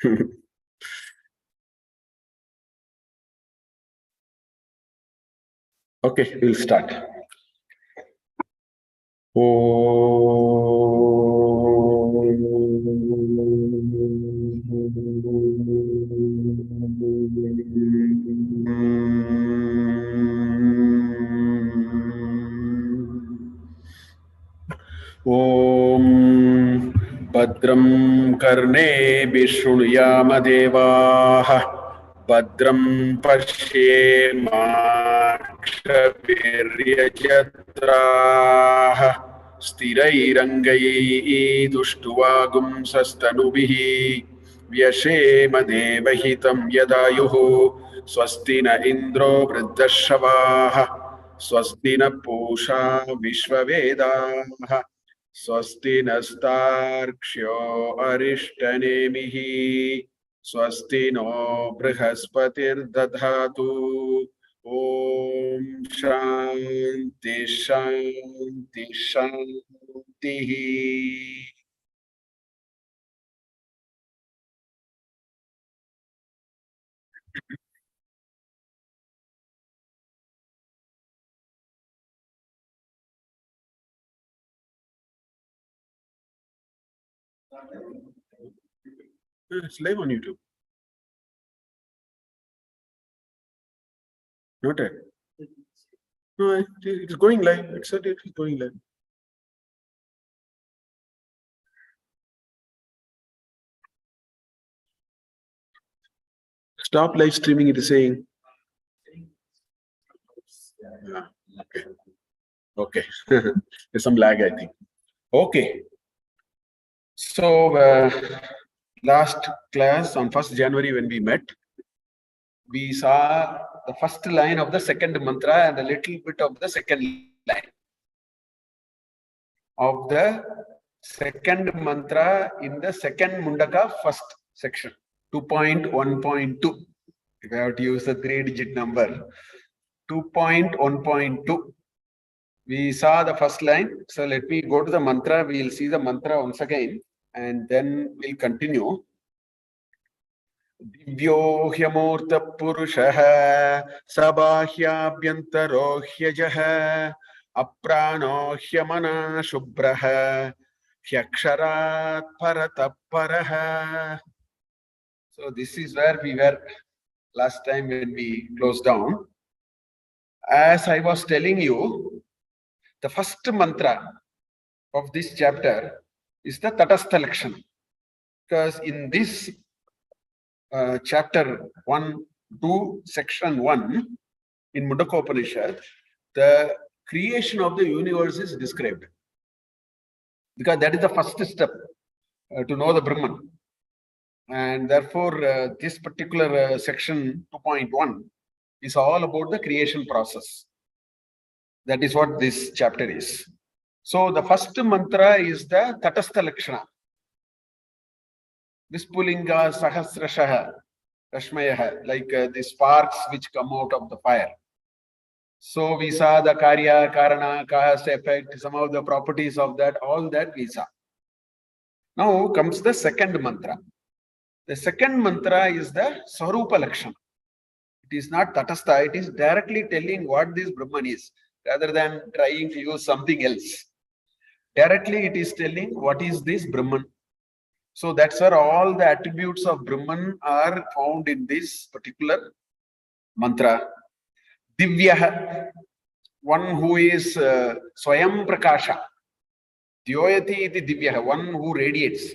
Okay, we'll start. Om Badram Karneभिः शृणुयाम देवाः Badram पश्येमाक्षभिर्यजत्राः स्थिरैरङ्गैस्तुष्टुवागुंसस्तनुभिः व्यशेम देवहितं यदायुः स्वस्ति न इन्द्रो वृद्धश्रवाः स्वस्ति न पूषा विश्ववेदाः स्वस्ति नस्तार्क्ष्यो अरिष्टनेमिः स्वस्ति नो बृहस्पतिर्दधातु ओम शांति शांति शांतिः. It's live on YouTube. Not it. No, it's going live. It's going live. Stop live streaming, it is saying. Yeah, okay. Okay. There's some lag, I think. Okay. So, last class on 1st January when we met, we saw the first line of the second mantra and a little bit of the second line of the second mantra in the second Mundaka first section, 2.1.2. If I have to use the 3-digit number, 2.1.2. We saw the first line. So let me go to the mantra. We will see the mantra once again and then we'll continue. Divyo hyamurta purushah sabahyabyantaro hyajah aprano hyamana shubhrah hyaksharat parataparah. So this is where we were last time when we closed down. As I was telling you, the first mantra of this chapter is the Tatastha Lakshana. Because in this chapter 1-2, section 1 in Mundakopanishad, the creation of the universe is described. Because that is the first step to know the Brahman. And therefore, this particular section 2.1 is all about the creation process. That is what this chapter is. So the first mantra is the Tatastha Lakshana. Vispulinga Sahasrashaha Rashmayaha, like the sparks which come out of the fire. So we saw the Karya, Karana, cause, effect, some of the properties of that, all that we saw. Now comes the second mantra. The second mantra is the Swarupa Lakshana. It is not Tatastha, it is directly telling what this Brahman is, rather than trying to use something else. Directly it is telling what is this Brahman. So that's where all the attributes of Brahman are found in this particular mantra. Divya, one who is Swayam Prakasha. Dyoyati iti Divya, one who radiates.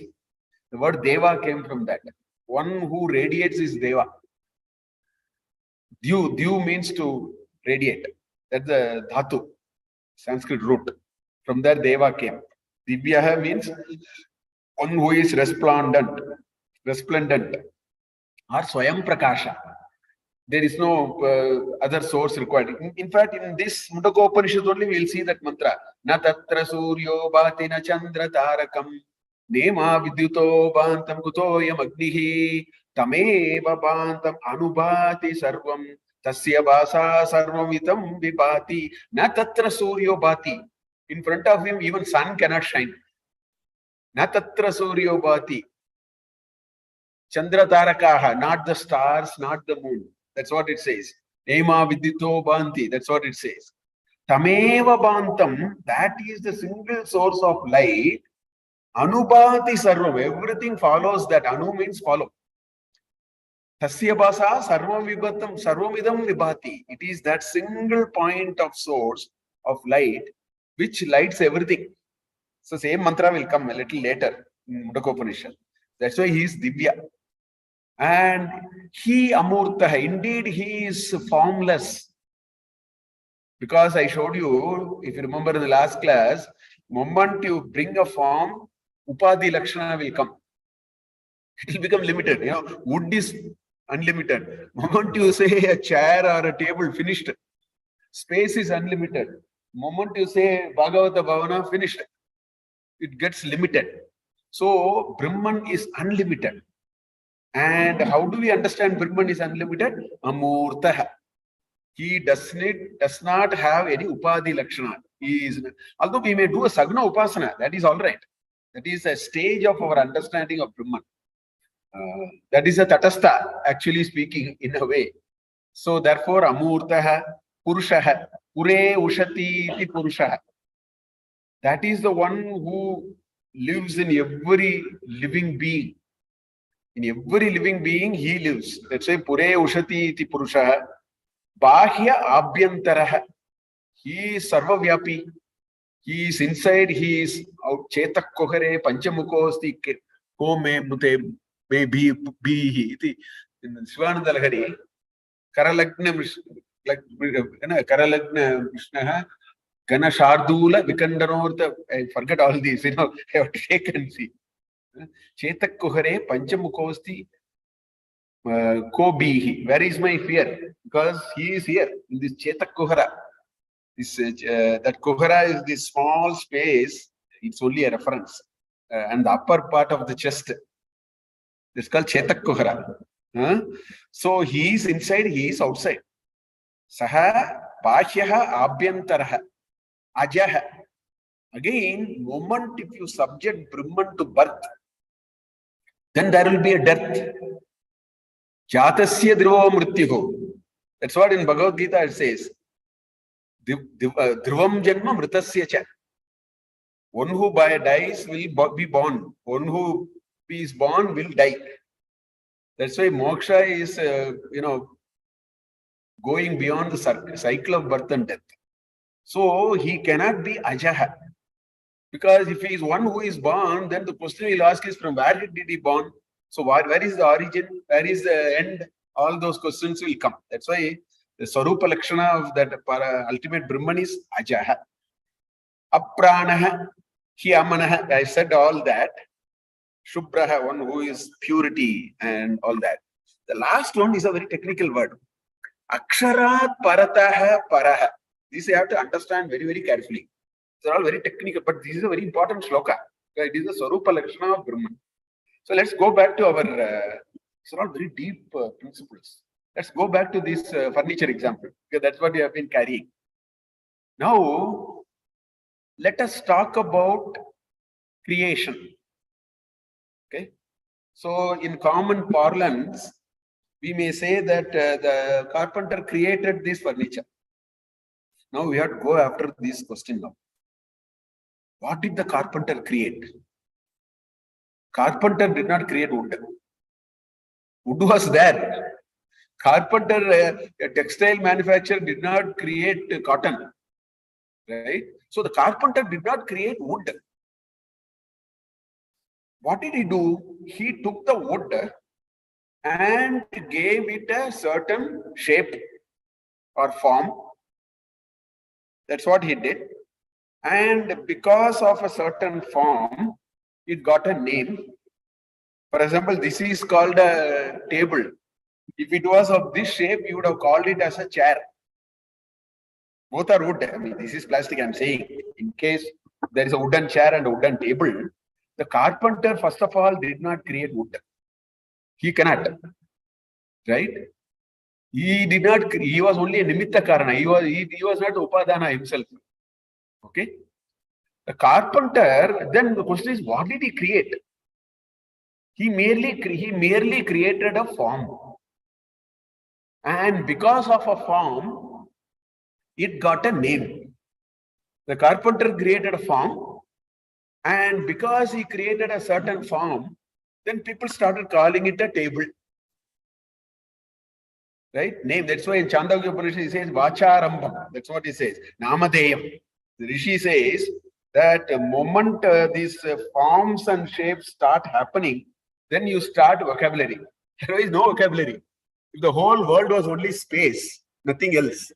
The word Deva came from that. One who radiates is Deva. Dyu means to radiate. That's the dhatu, Sanskrit root. From there Deva came. Divya means one who is resplendent, or Swayam Prakasha. There is no other source required. In fact, in this Mundakopanishad only we will see that mantra. Na tatra suryo bhati na chandra tarakam nema vidyuto bhantam kutoyam agnihi tameva bhantam anubhati sarvam tasya bhasa sarvamitam vibhati na tatra suryo bhati. In front of him, even sun cannot shine. Na tatra suryo bhati. Chandra Tarakaha, not the stars, not the moon. That's what it says. Ema Vidito Banti, that's what it says. Tameva Bantam, that is the single source of light. Anubhati Sarvam, everything follows that. Anu means follow. Tasya Basa Sarvam Vibatam, Sarvamidam Vibhati. It is that single point of source of light which lights everything. So same mantra will come a little later in Mundakopanishad. That's why he is Divya. And he Amurtaha, indeed he is formless. Because I showed you, if you remember in the last class, moment you bring a form, Upadhi Lakshana will come. It will become limited. You know, wood is unlimited. Moment you say a chair or a table, finished. Space is unlimited. Moment you say Bhagavata Bhavana, finished. It gets limited. So Brahman is unlimited. And how do we understand Brahman is unlimited? Amurtaha. He does not have any Upadhi Lakshana. He is, although we may do a Sagna Upasana, that is all right. That is a stage of our understanding of Brahman. That is a Tatastha, actually speaking, in a way. So therefore, Amurtaha, Purushaha, Pure Ushati iti Purushaha. That is the one who lives in every living being. In every living being, he lives. Let's say Pure Ushati iti Purushaha. Bahya Abhyantaraha. He is Sarvavyapi. He is inside, he is out. Chetak Kohare, Panchamukosti, Home Mute, Be Be. In Swananda Lahari, Karalagna, like Karalagna Krishna, Gana Shardula, Vikandanortha, I forget all these, I have to take and see. Chetak Kohare, Panchamukosti, Ko Bihi. Where is my fear? Because he is here in this Chetak Kohara. This that Kohara is this small space. It's only a reference, and the upper part of the chest. This is called Chetak Kohara. So he is inside, he is outside. Saha Bhashyaha Abhyantaraha Ajaha. Again, moment if you subject Brahman to birth, then there will be a death. Jatasya Dhruva Mrityuho. That's what in Bhagavad Gita it says. Dhruvam Janma Mritasya Cha. One who dies will be born. One who is born will die. That's why moksha is, going beyond the cycle of birth and death. So he cannot be Ajaha. Because if he is one who is born, then the question we'll ask is from where did he born? So where is the origin? Where is the end? All those questions will come. That's why the Sarupa Lakshana of that ultimate Brahman is Ajaha. Apranaha, Hyamanaha. I said all that. Shubhraha, one who is purity and all that. The last one is a very technical word. Aksharat Parataha Paraha. This you have to understand very, very carefully. They're all very technical, but this is a very important shloka. It is the Sarupa Lakshana of Brahman. So let's go back to our, these are all very deep principles. Let's go back to this furniture example, because that's what we have been carrying. Now, let us talk about creation. Okay. So in common parlance, we may say that the carpenter created this furniture. Now we have to go after this question now. What did the carpenter create? Carpenter did not create wood. Wood was there. Carpenter, a textile manufacturer did not create cotton. Right? So the carpenter did not create wood. What did he do? He took the wood and gave it a certain shape or form. That's what he did. And because of a certain form, it got a name. For example, this is called a table. If it was of this shape, you would have called it as a chair. Both are wood. I mean, this is plastic, I'm saying. In case there is a wooden chair and a wooden table, the carpenter, first of all, did not create wood. He cannot. Right? He did not, he was only a nimitta karana. He was not upadana himself. Okay? The carpenter, then the question is, what did he create? He merely created a form. And because of a form, it got a name. The carpenter created a form, and because he created a certain form, then people started calling it a table. Right? Name. That's why in Mundakopanishad he says Vacharambam. That's what he says. Namadeyam. The Rishi says that the moment these forms and shapes start happening, then you start vocabulary. Otherwise, no vocabulary. If the whole world was only space, nothing else.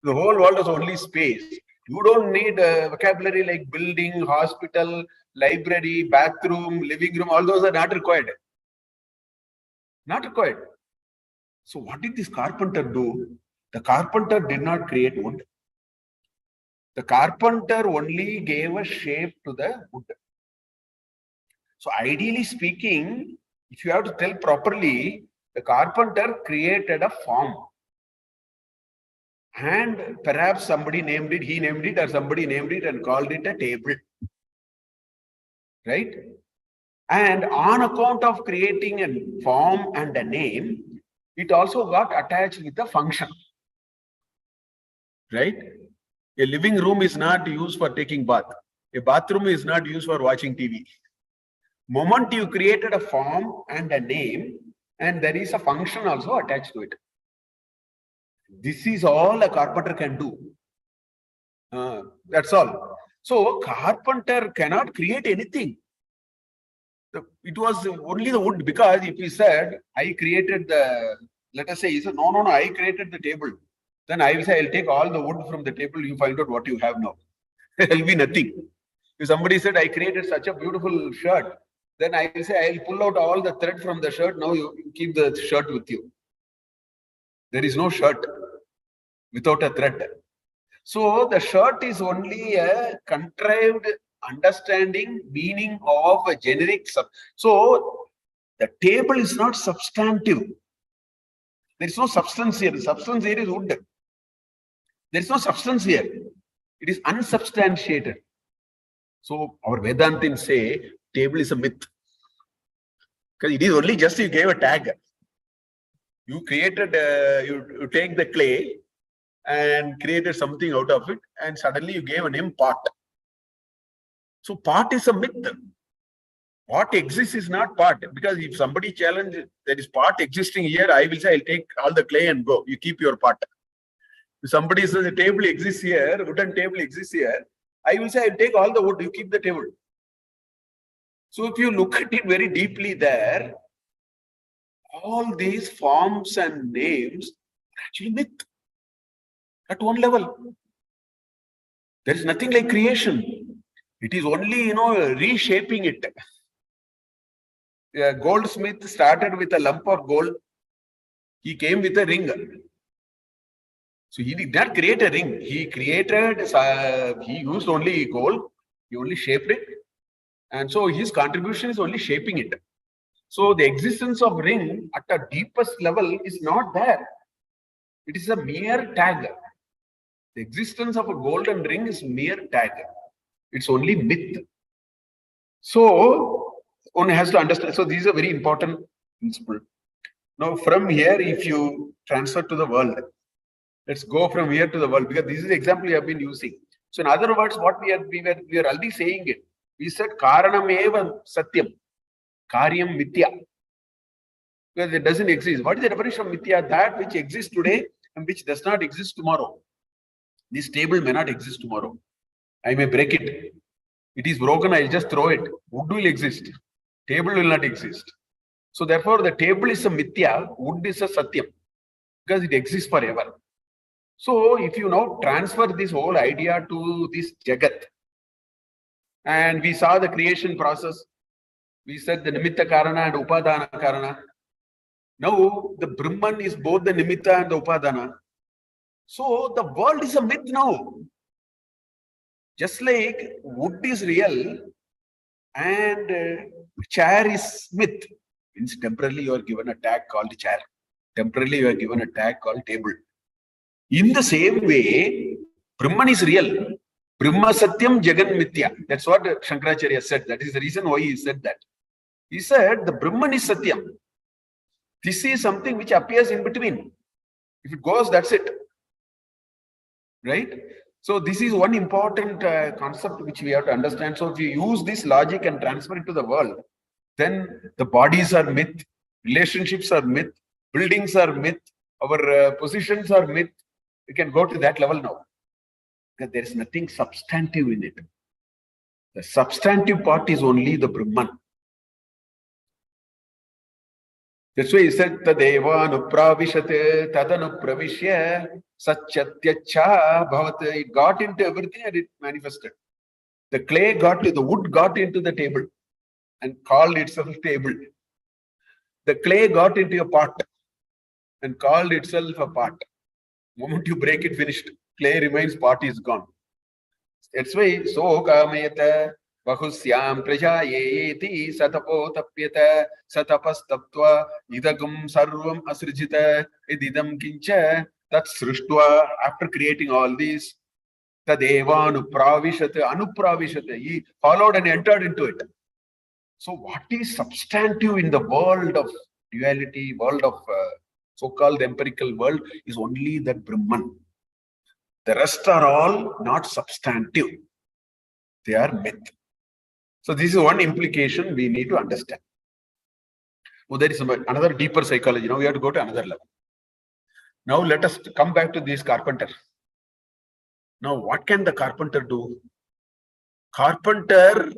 The whole world was only space. You don't need vocabulary like building, hospital, library, bathroom, living room. All those are not required. Not required. So what did this carpenter do? The carpenter did not create wood. The carpenter only gave a shape to the wood. So ideally speaking, if you have to tell properly, the carpenter created a form. And perhaps somebody named it, he named it, or somebody named it and called it a table. Right? And on account of creating a form and a name, it also got attached with a function. Right? A living room is not used for taking bath. A bathroom is not used for watching TV. Moment you created a form and a name, and there is a function also attached to it. This is all a carpenter can do. That's all. So carpenter cannot create anything. It was only the wood, because if he said, I created the, let us say, he said, no, I created the table. Then I will say, I'll take all the wood from the table, you find out what you have now. There will be nothing. If somebody said, I created such a beautiful shirt, then I will say, I'll pull out all the thread from the shirt, now you keep the shirt with you. There is no shirt without a thread. So the shirt is only a contrived understanding, meaning of a generic. So the table is not substantive. There is no substance here. The substance here is wood. There is no substance here. It is unsubstantiated. So our Vedantins say table is a myth. Because it is only just you gave a tag. You created, you take the clay and created something out of it, and suddenly you gave a name pot. So pot is a myth. Pot exists is not pot. Because if somebody challenges there is pot existing here, I will say I'll take all the clay and go. You keep your pot. If somebody says a table exists here, wooden table exists here, I will say I'll take all the wood, you keep the table. So if you look at it very deeply there, all these forms and names are actually myth. At one level. There is nothing like creation. It is only, reshaping it. A goldsmith started with a lump of gold. He came with a ring. So he did not create a ring. He created, he used only gold. He only shaped it. And so his contribution is only shaping it. So the existence of ring at the deepest level is not there. It is a mere tag. The existence of a golden ring is mere tag. It's only myth. So one has to understand. So this is a very important principle. Now from here, if you transfer to the world, let's go from here to the world, because this is the example we have been using. So in other words, what we are already saying it. We said karanam eva satyam, karyam mithya. Because it doesn't exist. What is the definition of mithya? That which exists today and which does not exist tomorrow. This table may not exist tomorrow. I may break it. It is broken, I'll just throw it. Wood will exist. Table will not exist. So therefore, the table is a mithya, wood is a satyam. Because it exists forever. So if you now transfer this whole idea to this Jagat, and we saw the creation process, we said the Nimitta Karana and Upadana Karana. Now the Brahman is both the Nimitta and the Upadana. So the world is a myth now. Just like wood is real and chair is myth. Means temporarily you are given a tag called chair. Temporarily you are given a tag called table. In the same way, Brahman is real. Brahma Satyam Jagan Mithya. That's what Shankaracharya said. That is the reason why he said that. He said the Brahman is Satyam. This is something which appears in between. If it goes, that's it. Right? So this is one important concept which we have to understand. So if you use this logic and transfer it to the world, then the bodies are myth, relationships are myth, buildings are myth, our positions are myth. We can go to that level now. Because there is nothing substantive in it. The substantive part is only the Brahman. That's why he said, Tadeva anupravishate tadanupravishya satchatyacha bhavat. It got into everything and it manifested. The clay the wood got into the table and called itself table. The clay got into a pot and called itself a pot. The moment you break it, finished. Clay remains, pot is gone. That's why, so kamayata bahusyam prajayeti satapo tapyata satapastaptva idagam sarvam asrijita ididam kincha tat srishtva. After creating all these, tadeva anupravishate. He followed and entered into it. So what is substantive in the world of duality, world of so-called empirical world, is only that Brahman. The rest are all not substantive. They are myth. So this is one implication we need to understand. Well, there is another deeper psychology. Now we have to go to another level. Now let us come back to this carpenter. Now what can the carpenter do? Carpenter,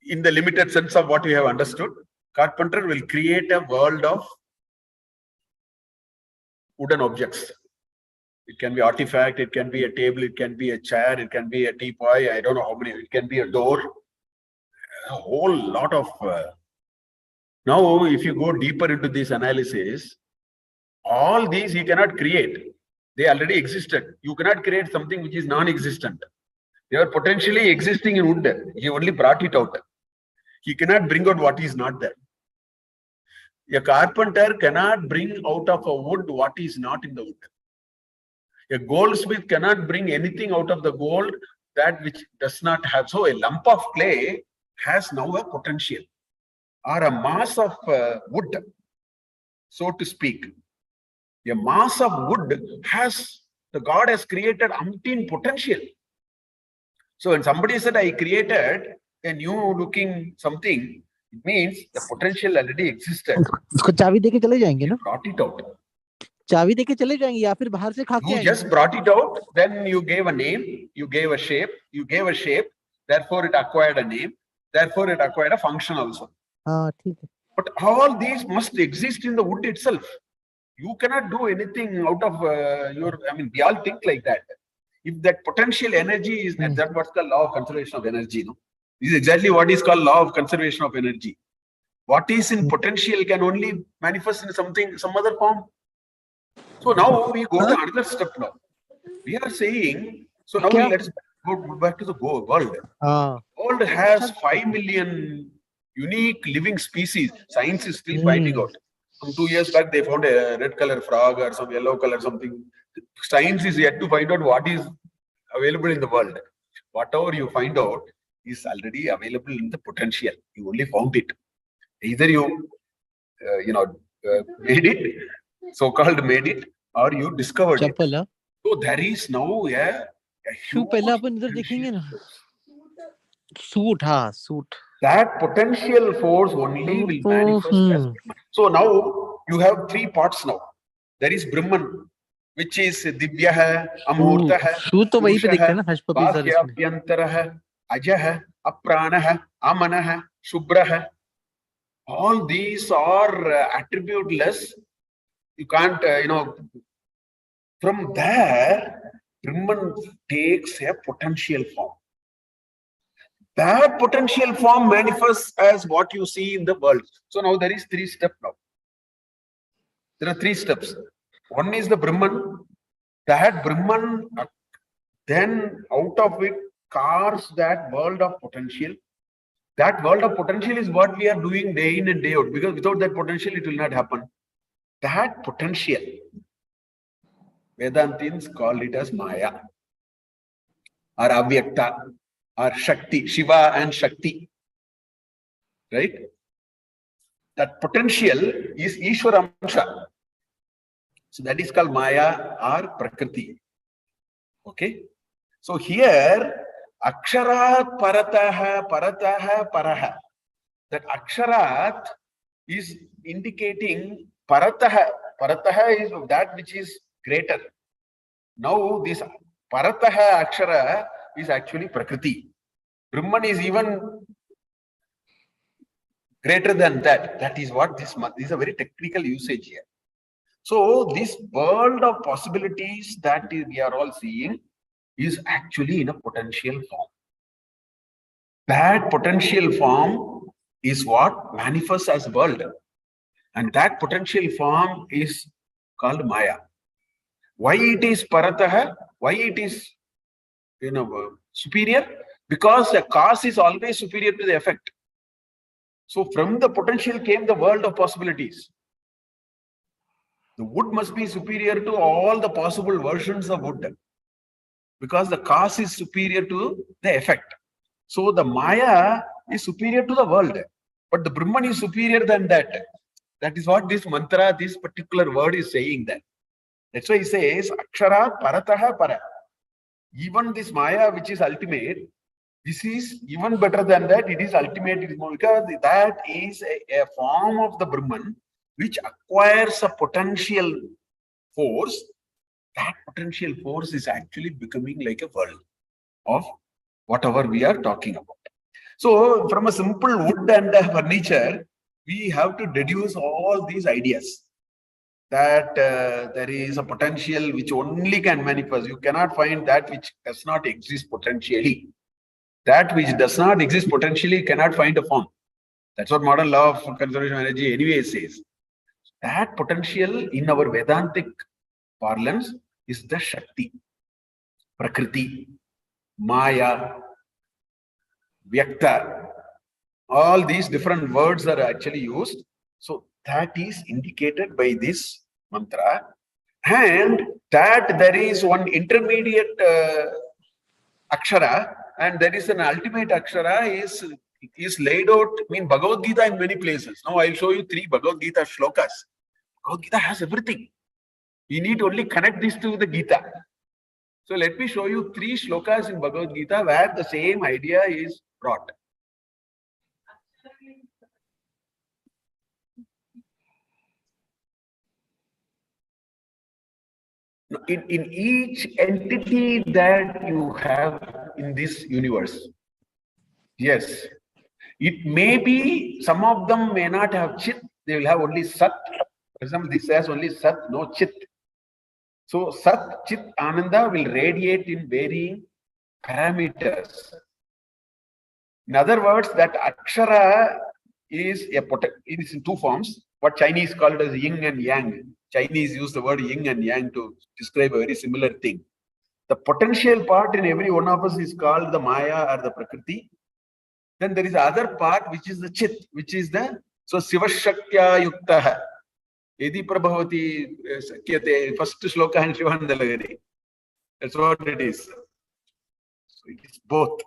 in the limited sense of what we have understood, carpenter will create a world of wooden objects. It can be artifact, it can be a table, it can be a chair, it can be a teapot, I don't know how many, it can be a door. A whole lot of... Now, if you go deeper into this analysis, all these he cannot create. They already existed. You cannot create something which is non-existent. They are potentially existing in wood. He only brought it out. He cannot bring out what is not there. A carpenter cannot bring out of a wood what is not in the wood. A goldsmith cannot bring anything out of the gold that which does not have. So a lump of clay has now a potential, or a mass of wood, so to speak. A mass of wood has, the God has created umpteen potential. So when somebody said, I created a new looking something, it means the potential already existed. उसको चाबी देके चले जाएंगे ना? Brought it out. चाबी देके चले जाएंगे या फिर बाहर से खा के आएंगे? You just brought it out, then you gave a name, you gave a shape, therefore it acquired a name, therefore it acquired a function also. हाँ ठीक है. But all these must exist in the wood itself. You cannot do anything out of your, I mean, we all think like that. If that potential energy is that's what's called law of conservation of energy. No? This is exactly what is called law of conservation of energy. What is in potential can only manifest in something, some other form. So now we go to another step now. We are saying, so now let's go back to the world. World has 5 million unique living species. Science is still finding out. Some 2 years back, they found a red color frog or some yellow color something. Science is yet to find out what is available in the world. Whatever you find out is already available in the potential. You only found it. Either you, made it, so-called made it, or you discovered it. So there is now a huge suit. That potential force only will manifest as Brahman. So now you have 3 parts now. There is Brahman, which is Divyaha, Amurtaha, Bhakya, Abhyantaraha, Ajaha, Apranaha, Amanaha, Shubraha. All these are attributeless. You can't, from there, Brahman takes a potential form. That potential form manifests as what you see in the world. So now there is 3 steps now. There are 3 steps. One is the Brahman. That Brahman, then out of it carves that world of potential. That world of potential is what we are doing day in and day out, because without that potential, it will not happen. That potential, Vedantins call it as Maya, or Avyakta, or Shakti, Shiva and Shakti. Right? that potential is Ishwaramsha. So that is called Maya or Prakriti. Okay. So here, Aksharat Parataha, Parataha, Paraha. That Aksharat is indicating Parataha. Parataha is that which is greater. Now this Parataha Akshara is actually Prakriti. Brahman is even greater than that. That is what this is a very technical usage here. So this world of possibilities that we are all seeing is actually in a potential form. That potential form is what manifests as world. And that potential form is called Maya. Why it is Parataha? Why it is superior? Because the cause is always superior to the effect. So from the potential came the world of possibilities. The wood must be superior to all the possible versions of wood, because the cause is superior to the effect. So the Maya is superior to the world, but the Brahman is superior than that. That is what this mantra, this particular word is saying that. That's why he says, Akshara Parataha Para. Even this Maya, which is ultimate, this is even better than that. It is ultimate, it is more, because that is a form of the Brahman which acquires a potential force. That potential force is actually becoming like a world of whatever we are talking about. So from a simple wood and furniture, we have to deduce all these ideas that there is a potential which only can manifest. You cannot find that which does not exist potentially. That which does not exist potentially cannot find a form. That's what modern law of conservation of energy anyway says. That potential in our Vedantic parlance is the Shakti, Prakriti, Maya, Vyakta. All these different words are actually used. So that is indicated by this mantra. And that there is one intermediate Akshara, and there is an ultimate Akshara is laid out in Bhagavad Gita in many places. Now I'll show you 3 Bhagavad Gita shlokas. Bhagavad Gita has everything. You need only connect this to the Gita. So let me show you 3 shlokas in Bhagavad Gita where the same idea is brought. In each entity that you have in this universe, yes, it may be some of them may not have chit, they will have only sat. For example, this has only sat, no chit. So sat, chit, ananda will radiate in varying parameters. In other words, that akshara is it is in 2 forms. What Chinese call it as yin and yang. Chinese use the word yin and yang to describe a very similar thing. The potential part in every one of us is called the Maya or the Prakriti. Then there is the other part which is the Chit, which is the Sivashaktya Yuktaha. Edi Prabhavati Sakyate, first shloka and Shivanandalagari. That's what it is. So it is both.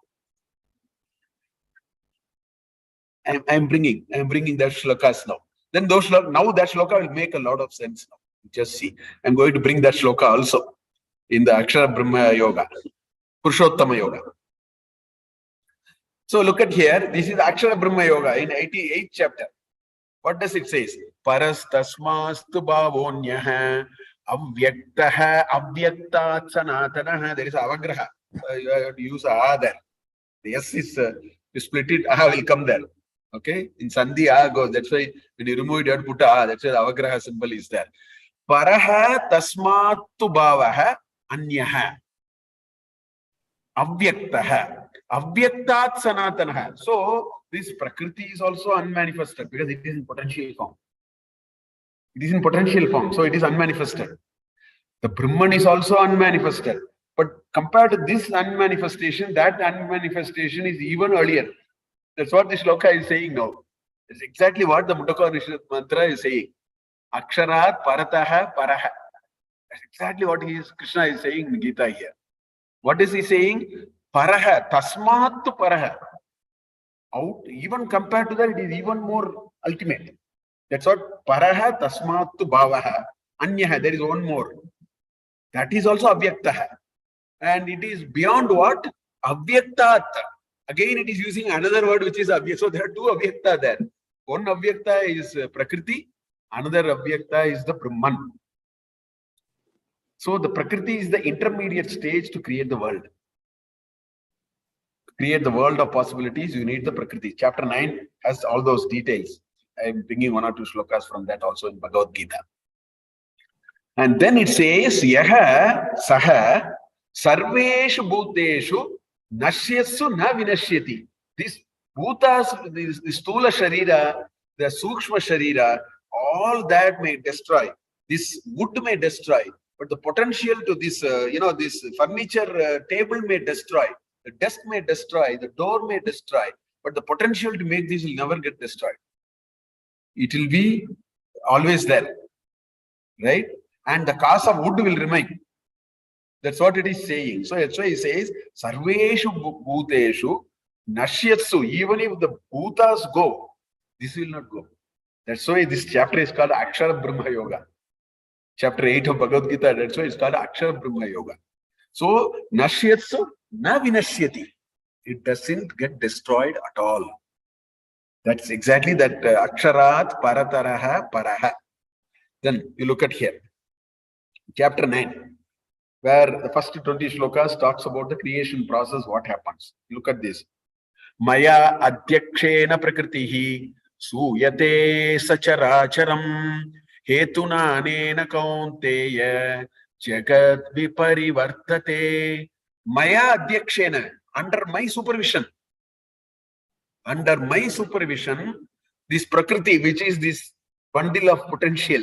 I'm bringing that shlokas now. Then those now that shloka will make a lot of sense now. Just see. I'm going to bring that shloka also in the Akshara Brahma Yoga, Purushottama Yoga. So look at here. This is Akshara Brahma Yoga in 88th chapter. What does it say? Paras tasmastu bhavonyaha avyaktaha avyaktat sanatanaha. There is avagraha. You have to use a there. The S is you split it. Aha will come there. Okay, in Sandhi A goes. That's why when you remove it, you have to put A. That's why the avagraha symbol is there. Paraha tasmatu bhavaha anyaha avyaktaha avyaktat sanatanaha. So this Prakriti is also unmanifested because it is in potential form. It is in potential form, so it is unmanifested. The Brahman is also unmanifested. But compared to this unmanifestation, that unmanifestation is even earlier. That's what this shloka is saying now. It's exactly what the Mundakopanishad mantra is saying. Aksharat parataha paraha. That's exactly what Krishna is saying in Gita here. What is he saying? Paraha, tasmat paraha. Out, even compared to that, it is even more ultimate. That's what paraha tasmattu bhavaha. Anyaha, there is one more. That is also avyaktaha. And it is beyond what? Avyaktat. Again, it is using another word which is avyakta. So there are two avyakta there. One avyakta is prakriti, another avyakta is the Brahman. So the prakriti is the intermediate stage to create the world. To create the world of possibilities, you need the prakriti. Chapter 9 has all those details. I am bringing one or two shlokas from that also in Bhagavad Gita. And then it says, Yaha Saha Sarveshu Bhuteshu Nashyassu Na Vinashyati. This Bhutas, this Stula Sharira, the Sukshma Sharira, all that may destroy. This wood may destroy, but the potential to this, this furniture table may destroy. The desk may destroy, the door may destroy, but the potential to make this will never get destroyed. It will be always there, right? And the cause of wood will remain. That's what it is saying. So that's why he says, Sarveshu Bhuteshu Nashyatsu. Even if the Bhutas go, this will not go. That's why this chapter is called Akshara Brahma Yoga. Chapter 8 of Bhagavad Gita, that's why it's called Akshara Brahma Yoga. So, Nashyatsu na vinashyati. It doesn't get destroyed at all. That's exactly that Aksharat Parataraha Paraha. Then you look at here. Chapter 9, where the first 20 shlokas talks about the creation process, what happens. Look at this. Maya adhyakshena prakritihi suyate sacharacharam hetuna anena kaunteya jagat viparivartate. Maya adhyakshena, under my supervision. Under my supervision, this prakriti, which is this bundle of potential,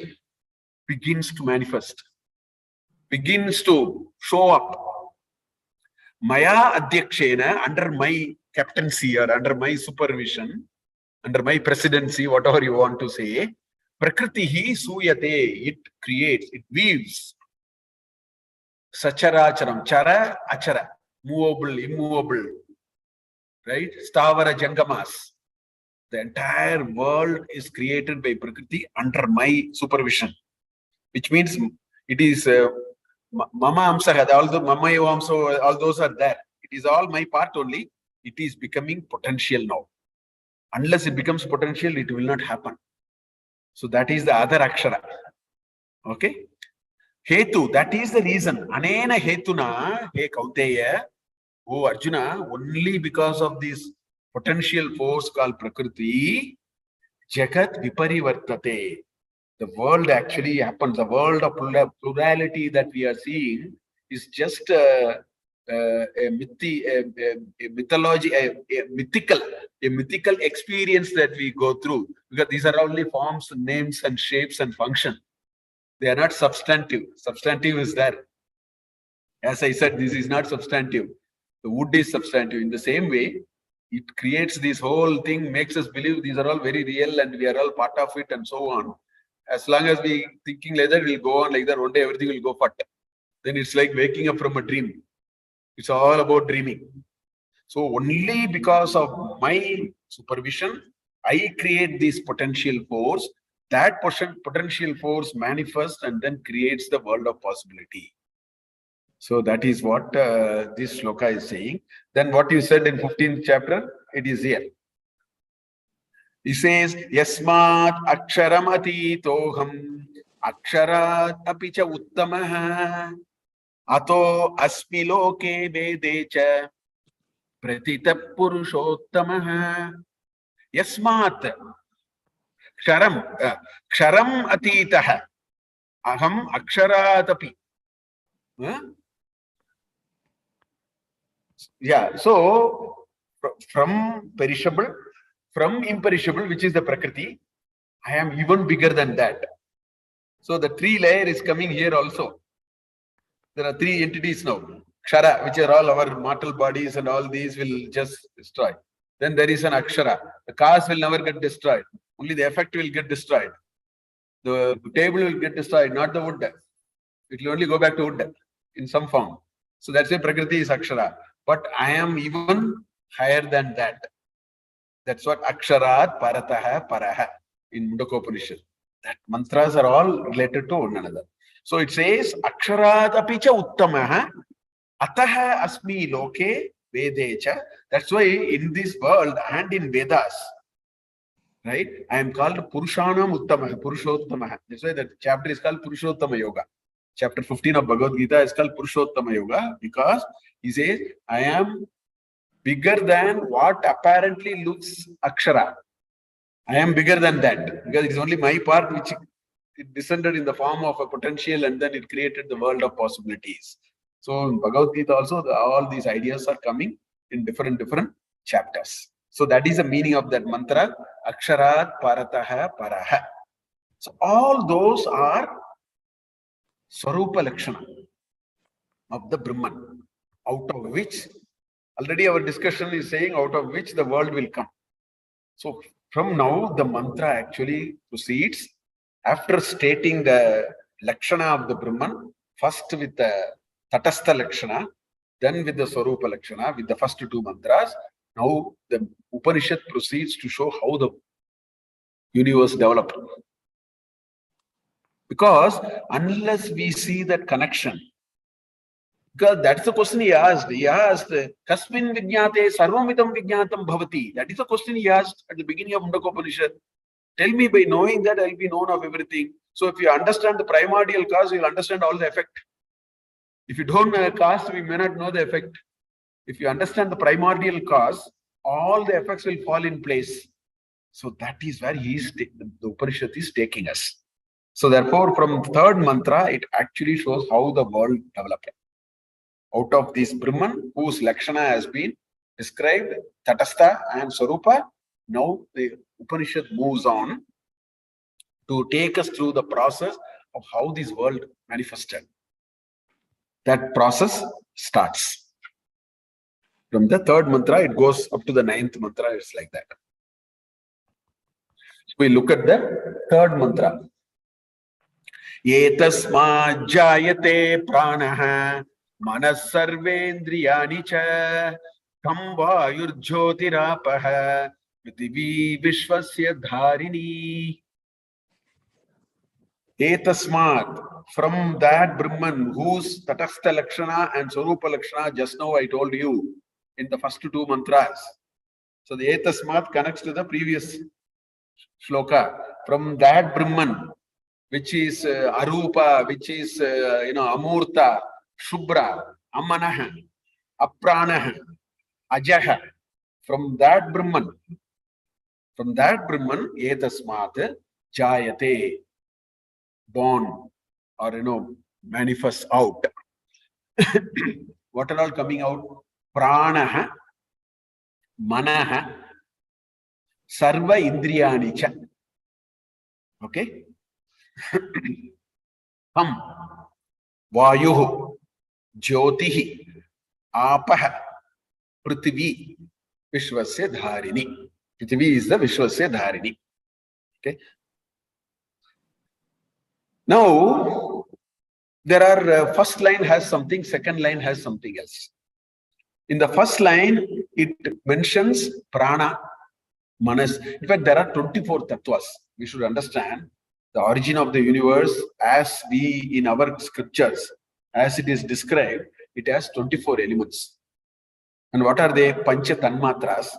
begins to manifest. Begins to show up. Maya adhyakshena, under my captaincy or under my supervision, under my presidency, whatever you want to say, prakritihi suyate, it creates, it weaves. Sacharacharam, chara, achara, movable, immovable, right? Stavara jangamas. The entire world is created by prakriti under my supervision, which means it is Mama Amsaha, all the Mama Amsa, all those are there. It is all my part only. It is becoming potential now. Unless it becomes potential, it will not happen. So that is the other Akshara. Okay? Hetu, that is the reason. Anena Hetuna, He Kauteya, oh Arjuna, only because of this potential force called Prakriti, Jagat Viparivartate. The world actually happens. The world of plurality that we are seeing is just a mythology, a mythical experience that we go through, because these are only forms, names, and shapes and function. They are not substantive. Substantive is there. As I said, this is not substantive. The wood is substantive. In the same way, it creates this whole thing, makes us believe these are all very real and we are all part of it and so on. As long as we thinking like that, we'll go on like that. One day everything will go fat. Then it's like waking up from a dream. It's all about dreaming. So only because of my supervision, I create this potential force. That potential force manifests and then creates the world of possibility. So that is what this shloka is saying. Then what you said in 15th chapter, it is here. He says, Yasmat aksharam atitoham aksharat apicha uttamaha ato asmi loke vedecha pratita purushottamaha. Yasmat ksharam atitaha aham aksharat api. Yeah, so from perishable, from imperishable, which is the Prakriti, I am even bigger than that. So the three layer is coming here also. There are three entities now. Kshara, which are all our mortal bodies, and all these will just destroy. Then there is an Akshara. The cause will never get destroyed. Only the effect will get destroyed. The table will get destroyed, not the wood. It will only go back to wood in some form. So that's why Prakriti is Akshara. But I am even higher than that. That's what Aksharat Parataha Paraha. in Mundakopanishad. That mantras are all related to one another. So it says, Aksharadapi cha uttamaha ataha asmi loke vedecha. That's why in this world and in Vedas, right, I am called Purushanam Uttamaha, Purushottamaha. That's why that chapter is called Purushottama Yoga. Chapter 15 of Bhagavad Gita is called Purushottama Yoga because he says, I am bigger than what apparently looks Akshara. I am bigger than that because it is only my part which it descended in the form of a potential and then it created the world of possibilities. So in Bhagavad Gita also, all these ideas are coming in different chapters. So that is the meaning of that mantra, Aksharat Parataha Paraha. So all those are Swarupa Lakshana of the Brahman, out of which, already our discussion is saying, out of which the world will come. So from now, the mantra actually proceeds after stating the Lakshana of the Brahman, first with the Tatastha Lakshana, then with the Swarupa Lakshana, with the first two mantras. Now the Upanishad proceeds to show how the universe developed. Because unless we see that connection, because that's the question he asked. He asked, Kasmin Vijnate Sarvamidam Vijnatam Bhavati. That is the question he asked at the beginning of Mundakopanishad. Tell me, by knowing that I'll be known of everything. So if you understand the primordial cause, you'll understand all the effect. If you don't know the cause, we may not know the effect. If you understand the primordial cause, all the effects will fall in place. So that is where the Upanishad is taking us. So therefore, from third mantra, it actually shows how the world developed. Out of this Brahman, whose Lakshana has been described, Tatastha and Swarupa, now the Upanishad moves on to take us through the process of how this world manifested. That process starts. From the third mantra, it goes up to the ninth mantra, it's like that. So we look at the third mantra. Etasma jayate pranaha manas sarvendriyani cha tam vayurjyotirapaha prithvi vishvasya dharini. Etasmat, from that Brahman whose Tatastha Lakshana and Swarupa Lakshana just now I told you in the first two mantras. So the Etasmat connects to the previous shloka. From that Brahman, which is Arupa, which is Amurta, Shubra, Amanaha, Apranaha, Ajaha. From that Brahman, Etasmat Jayate, born or manifest out. What are all coming out? Pranaha, Manaha, Sarva Indriyanicha. Okay? Ham, Vayuhu, Jyotihi, Apaha, Prithvi, Vishvasya Dharini. Prithvi is the Vishvasya Dharini. Okay? Now, there are first line has something, second line has something else. In the first line, it mentions prana, manas. In fact, there are 24 tattvas. We should understand the origin of the universe as we in our scriptures, as it is described, it has 24 elements. And what are they? Pancha tanmatras,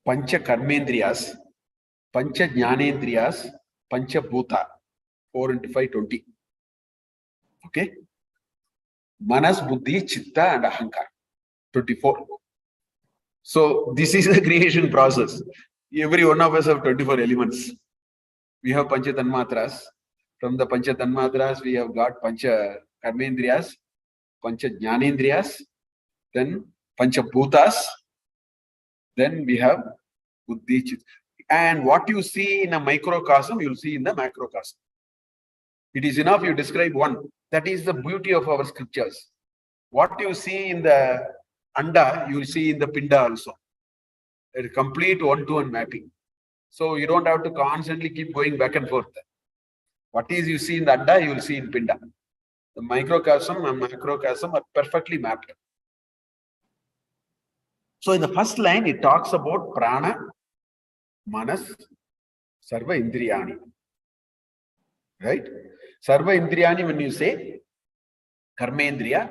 Pancha karmendriyas, Pancha jnanendriyas, Pancha bhuta. 4 into 5, 20. Okay? Manas, Buddhi, Chitta and Ahankar. 24. So this is the creation process. Every one of us have 24 elements. We have Pancha Tanmatras. From the Pancha Tanmatras, we have got Pancha Karmendriyas, Pancha Jnanendriyas, then Pancha Bhutas, then we have Buddhi, Chitta. And what you see in a microcosm, you will see in the macrocosm. It is enough you describe one. That is the beauty of our scriptures. What you see in the Anda, you will see in the Pinda also. A complete one-to-one mapping. So you don't have to constantly keep going back and forth. What is you see in the Anda, you will see in Pinda. The microcosm and macrocosm are perfectly mapped. So in the first line, it talks about prana, manas, Sarva Indriyani. Right? Sarva Indriyani, when you say Karmendriya,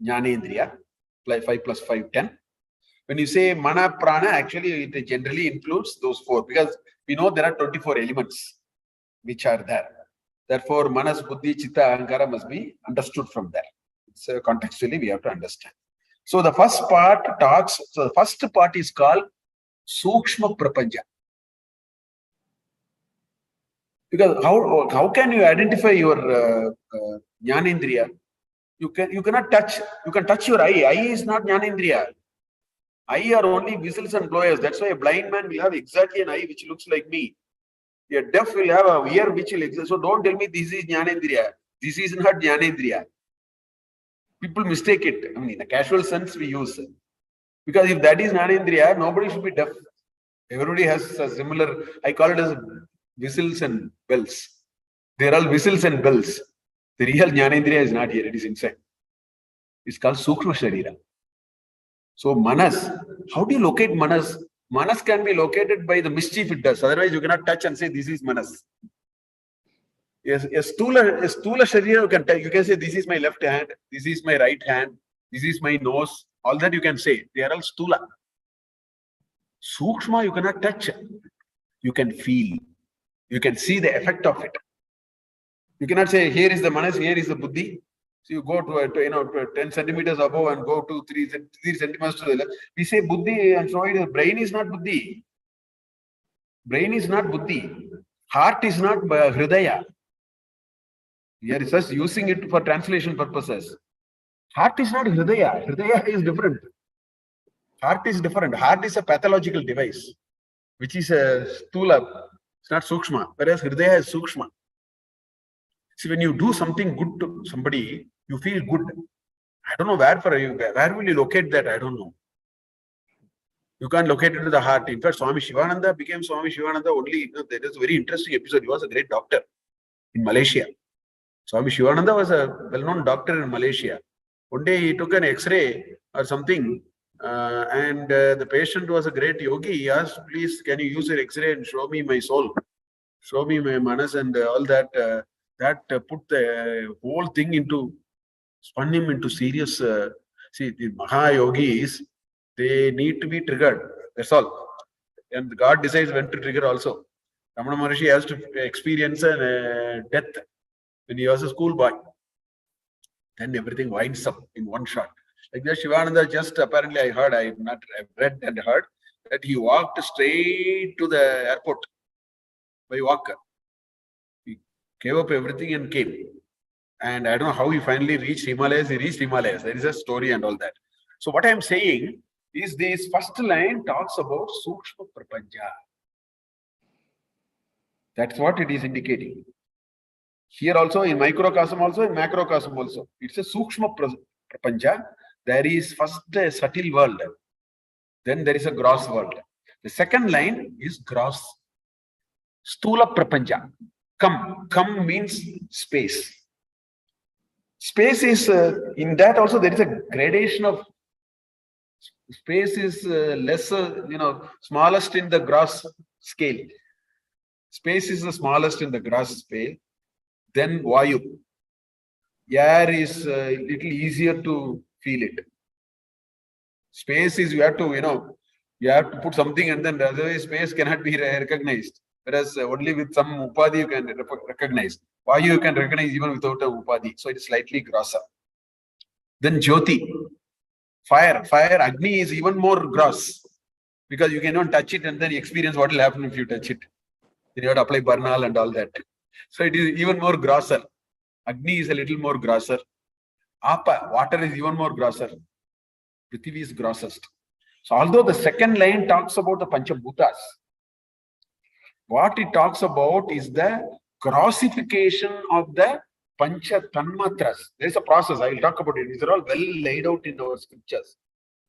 Jnanendriya, 5 plus 5, 10. When you say Mana Prana, actually it generally includes those 4 because we know there are 24 elements which are there. Therefore, Manas, Buddhi, Chitta, Ahankara must be understood from there. It's contextually we have to understand. So the first part is called Sukshma Prapanja. Because how can you identify your Jnanendriya? You cannot touch. You can touch your eye. Eye is not Jnanendriya. Eye are only whistles and blowers. That's why a blind man will have exactly an eye which looks like me. A deaf will have a ear which will exist. So don't tell me this is Jnanendriya. This is not Jnanendriya. People mistake it. I mean, in a casual sense we use it. Because if that is Jnanendriya, nobody should be deaf. Everybody has a similar, I call it as whistles and bells. They're all whistles and bells. The real Jnanendriya is not here, it is inside. It's called Sukshma Sharira. So Manas, how do you locate Manas? Manas can be located by the mischief it does. Otherwise, you cannot touch and say this is Manas. Yes, a stula Sharira, you can say this is my left hand, this is my right hand, this is my nose. All that you can say. They are all stula. Sukshma, you cannot touch. You can feel. You can see the effect of it. You cannot say, here is the Manas, here is the Buddhi. So you go to 10 centimeters above and go to 3 centimeters to the left. We say Buddhi and so it. Brain is not Buddhi. Brain is not Buddhi. Heart is not Hridaya. We are just using it for translation purposes. Heart is not Hridaya. Hridaya is different. Heart is different. Heart is a pathological device, which is a stula. It's not Sukshma. Whereas Hridaya is Sukshma. See, when you do something good to somebody, you feel good. I don't know where will you locate that? I don't know. You can't locate it to the heart. In fact, Swami Shivananda became Swami Shivananda only. That is a very interesting episode. He was a great doctor in Malaysia. Swami Shivananda was a well-known doctor in Malaysia. One day he took an X-ray or something, and the patient was a great yogi. He asked, please, can you use your X-ray and show me my soul? Show me my manas and all that. That put the whole thing spun him into serious. See, the Maha Yogis, they need to be triggered. That's all. And God decides when to trigger also. Ramana Maharshi has to experience a death when he was a schoolboy. Then everything winds up in one shot. Like that, Shivananda just apparently I've read and heard that he walked straight to the airport by walker. He gave up everything and came. And I don't know how he finally reached Himalayas. He reached Himalayas. There is a story and all that. So what I'm saying is this first line talks about Sukshma Prapanja. That's what it is indicating. Here also, in microcosm also, in macrocosm also. It's a Sukshma Prapanja. There is first a subtle world. Then there is a gross world. The second line is gross. Stula Prapanja. Come means space. Space is, in that also there is a gradation of, space is lesser, smallest in the gross scale. Space is the smallest in the gross scale. Then Vayu. Air is a little easier to feel it. Space is, you have to put something and then otherwise space cannot be recognized. Whereas only with some upadhi you can recognize. Vayu you can recognize even without a upadhi. So it is slightly grosser. Then Jyoti. Fire, Agni is even more gross. Because you cannot touch it and then experience what will happen if you touch it. You have to apply Bernal and all that. So it is even more grosser. Agni is a little more grosser. Apa, water is even more grosser. Prithvi is grossest. So although the second line talks about the Panchabhutas, what it talks about is the grossification of the Pancha Tanmatras. There is a process. I will talk about it. These are all well laid out in our scriptures.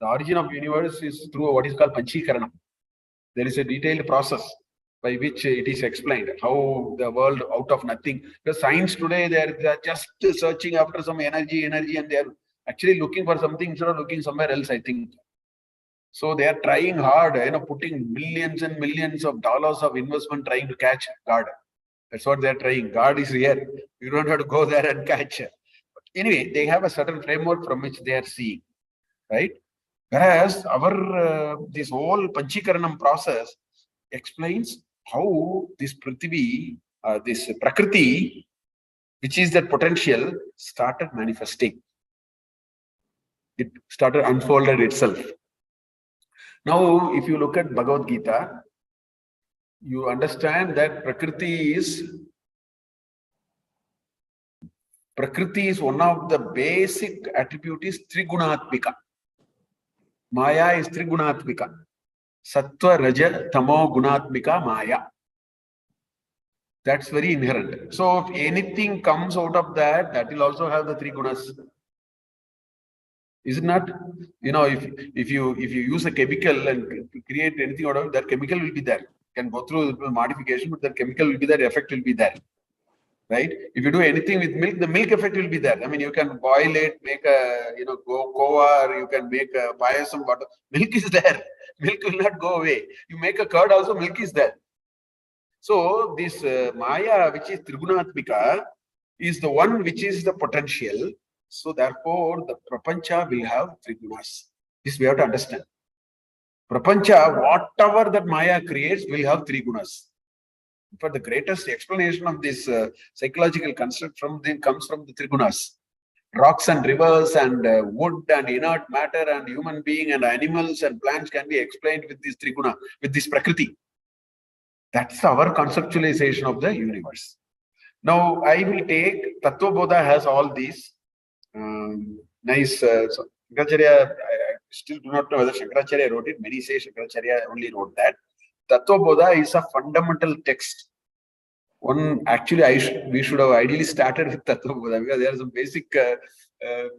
The origin of universe is through what is called Panchikaranam. There is a detailed process by which it is explained how the world out of nothing. The science today, they are just searching after some energy, and they are actually looking for something instead of looking somewhere else, I think. So they are trying hard, putting millions and millions of dollars of investment trying to catch God. That's what they're trying. God is here. You don't have to go there and catch. But anyway, they have a certain framework from which they are seeing, right? Whereas our this whole Panchikaranam process explains how this Prithvi, this Prakriti, which is that potential, started manifesting. It started unfolded itself. Now, if you look at Bhagavad Gita, you understand that Prakriti is one of the basic attribute is Trigunatmika. Maya is Trigunatmika. Sattva, Raja, Tamo, Gunatmika, Maya. That's very inherent. So if anything comes out of that, that will also have the three gunas. Is it not? If you use a chemical and create anything out of it, that chemical will be there. Can go through modification, but that chemical will be there, effect will be there. Right? If you do anything with milk, the milk effect will be there. I mean, you can boil it, make a kova, or you can make a payasam water. Milk is there. Milk will not go away. You make a curd also, milk is there. So this Maya, which is Trigunatmika, is the one which is the potential. So therefore, the Prapancha will have Trigunas. This we have to understand. Prapancha, whatever that Maya creates, will have Trigunas. For the greatest explanation of this psychological construct comes from the Trigunas. Rocks and rivers and wood and inert matter and human being and animals and plants can be explained with this Triguna, with this Prakriti. That's our conceptualization of the universe. Now, I will take Tattva Bodha has all these nice. So Shankaracharya, I still do not know whether Shankaracharya wrote it. Many say Shankaracharya only wrote that. Tattva Bodha is a fundamental text. Actually, we should have ideally started with Tattva Bodha because there are some basic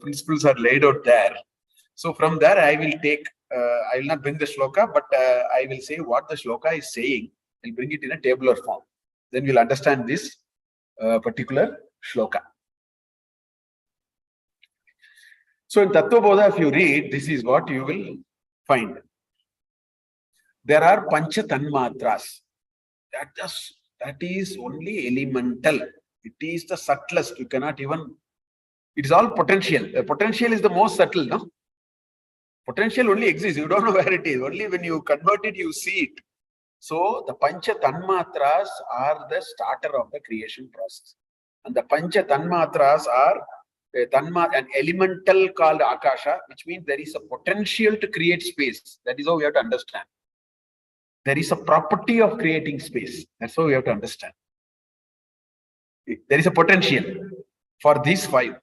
principles are laid out there. So from there, I will take. I will not bring the shloka, but I will say what the shloka is saying. I'll bring it in a tabular form. Then we'll understand this particular shloka. So in Tattva Bodha, if you read, this is what you will find. There are Pancha Tanmatras. That is only elemental. It is the subtlest. You cannot even. It is all potential. The potential is the most subtle, no? Potential only exists. You don't know where it is. Only when you convert it, you see it. So the Pancha Tanmatras are the starter of the creation process. And the Pancha Tanmatras are an elemental called Akasha, which means there is a potential to create space. That is how we have to understand. There is a property of creating space. That's how we have to understand. There is a potential for these five.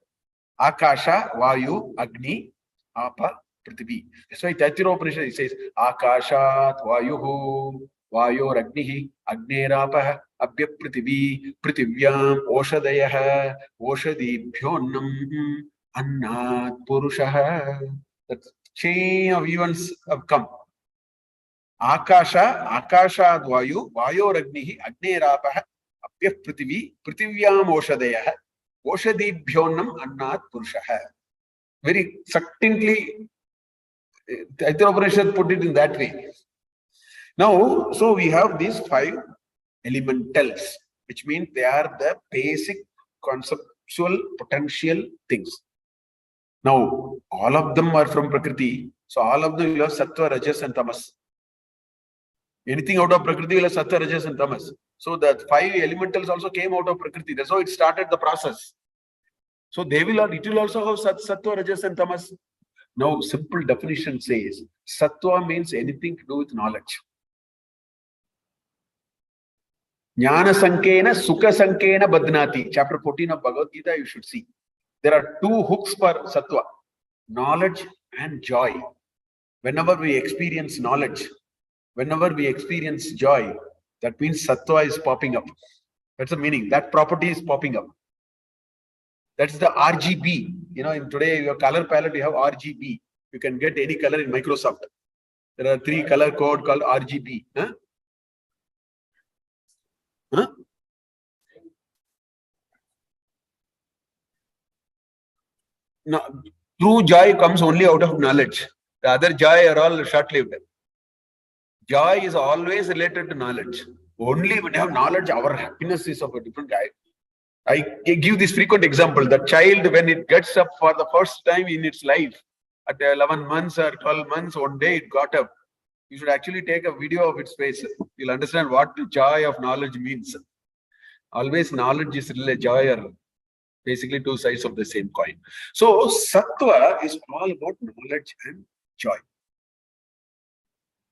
Akasha, Vayu, Agni, Apa, Prithvi. That's why Taittiriyopanishad says, Akashat, Vayuhu, Vayor Agnihi, Agnerapah, Abhya Prithvi, Prithvyam, Oshadayah, Oshadibhyonnam, Annat Purushah. The chain of events have come. Akasha, Akashad Vayu, Vayor Agnihi, Agnerapah, Abhya Prithvi, Prithvyam Oshadayah, Oshadibhyonnam, Annat Purushah. Very succinctly, Taittiriyopanishad put it in that way. Now, so we have these five elementals, which means they are the basic conceptual potential things. Now, all of them are from Prakriti. So all of them will have Sattva, Rajas and Tamas. Anything out of Prakriti will have Sattva, Rajas and Tamas. So the five elementals also came out of Prakriti. That's how it started the process. So it will also have Sattva, Rajas and Tamas. Now, simple definition says, Sattva means anything to do with knowledge. Jnana Sankena, Sukha Sankena Badnati. Chapter 14 of Bhagavad Gita, you should see. There are two hooks for Sattva. Knowledge and joy. Whenever we experience knowledge, whenever we experience joy, that means Sattva is popping up. That's the meaning. That property is popping up. That's the RGB. In today, your color palette, you have RGB. You can get any color in Microsoft. There are 3 color code called RGB. Now, true joy comes only out of knowledge. The other joy are all short-lived. Joy is always related to knowledge. Only when you have knowledge, our happiness is of a different kind. I give this frequent example. The child, when it gets up for the first time in its life, at 11 months or 12 months, one day it got up. You should actually take a video of its face. You'll understand what the joy of knowledge means. Always knowledge is really joy, or basically two sides of the same coin. So sattva is all about knowledge and joy.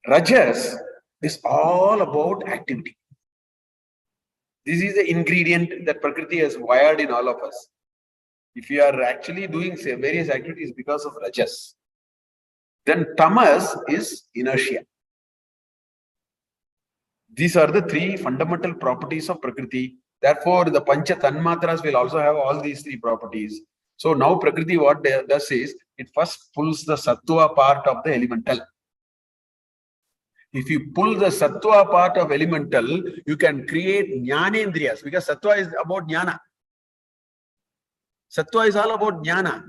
Rajas is all about activity. This is the ingredient that Prakriti has wired in all of us. If you are actually doing various activities because of Rajas, then Tamas is inertia. These are the three fundamental properties of Prakriti. Therefore, the Pancha Tanmatras will also have all these three properties. So now Prakriti, what it does is, it first pulls the Sattva part of the elemental. If you pull the Sattva part of elemental, you can create Jnanendriyas, because Sattva is about Jnana. Sattva is all about Jnana,